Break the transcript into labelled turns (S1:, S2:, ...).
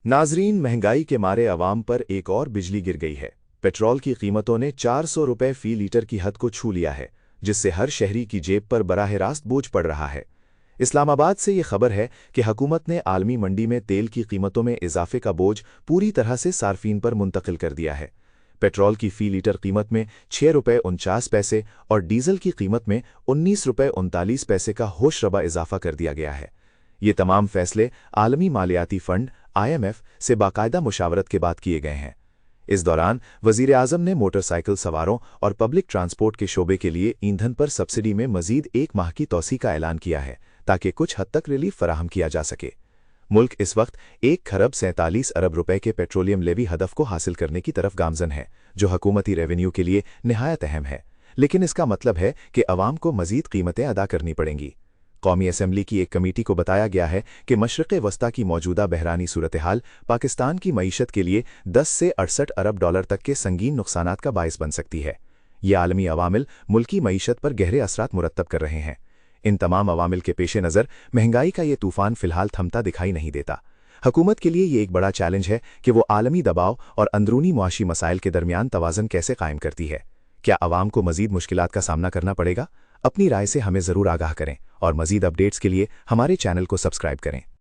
S1: नाजरीन, महंगाई के मारे अवाम पर एक और बिजली गिर गई है। पेट्रोल की कीमतों ने 400 रुपये फी लीटर की हद को छू लिया है, जिससे हर शहरी की जेब पर बराह रास्त बोझ पड़ रहा है। इस्लामाबाद से ये खबर है कि हुकूमत ने आलमी मंडी में तेल की कीमतों में इजाफे का बोझ पूरी तरह से सार्फिन पर मुंतकिल कर दिया है। पेट्रोल की फी लीटर कीमत में 6 रुपये 49 पैसे और डीजल की कीमत में 19 रुपये 39 पैसे का होशरबा इजाफा कर दिया गया है। ये तमाम फैसले आलमी मालियाती फंड IMF से बाकायदा मुशावरत के बाद किए गए हैं। इस दौरान वजीर आजम ने मोटरसाइकिल सवारों और पब्लिक ट्रांसपोर्ट के शोबे के लिए ईंधन पर सब्सिडी में मजीद 1 माह की तौसी का ऐलान किया है, ताकि कुछ हद तक रिलीफ फराहम किया जा सके। मुल्क इस वक्त 1 खरब 47 अरब रुपए के पेट्रोलियम लेवी हदफ को हासिल करने की तरफ गामजन है, जो हुकूमती रेवेन्यू के लिए निहायत अहम है, लेकिन इसका मतलब है कि अवाम को मजीद कीमतें अदा करनी पड़ेंगी। कौमी असम्बली की एक कमेटी को बताया गया है कि मशरक़ वस्ता की मौजूदा बहरानी सूरत हाल पाकिस्तान की मईशत के लिए 10 से 68 अरब डॉलर तक के संगीन नुकसानात का बायस बन सकती है। ये आलमी अवामिल मुल्की मईशत पर गहरे असरात मुरत्तब कर रहे हैं। इन तमाम अवामिल के पेश नज़र महंगाई का ये तूफान फिलहाल थमता दिखाई नहीं देता। हुकूमत के लिए ये एक बड़ा चैलेंज है कि वो आलमी दबाव और अंदरूनी मुआशी मसाइल के दरमियान तवाज़न कैसे कायम करती है। क्या अवाम को मजीद मुश्किलात का सामना करना पड़ेगा? अपनी राय से हमें ज़रूर आगाह करें और मजीद अपडेट्स के लिए हमारे चैनल को सब्सक्राइब करें।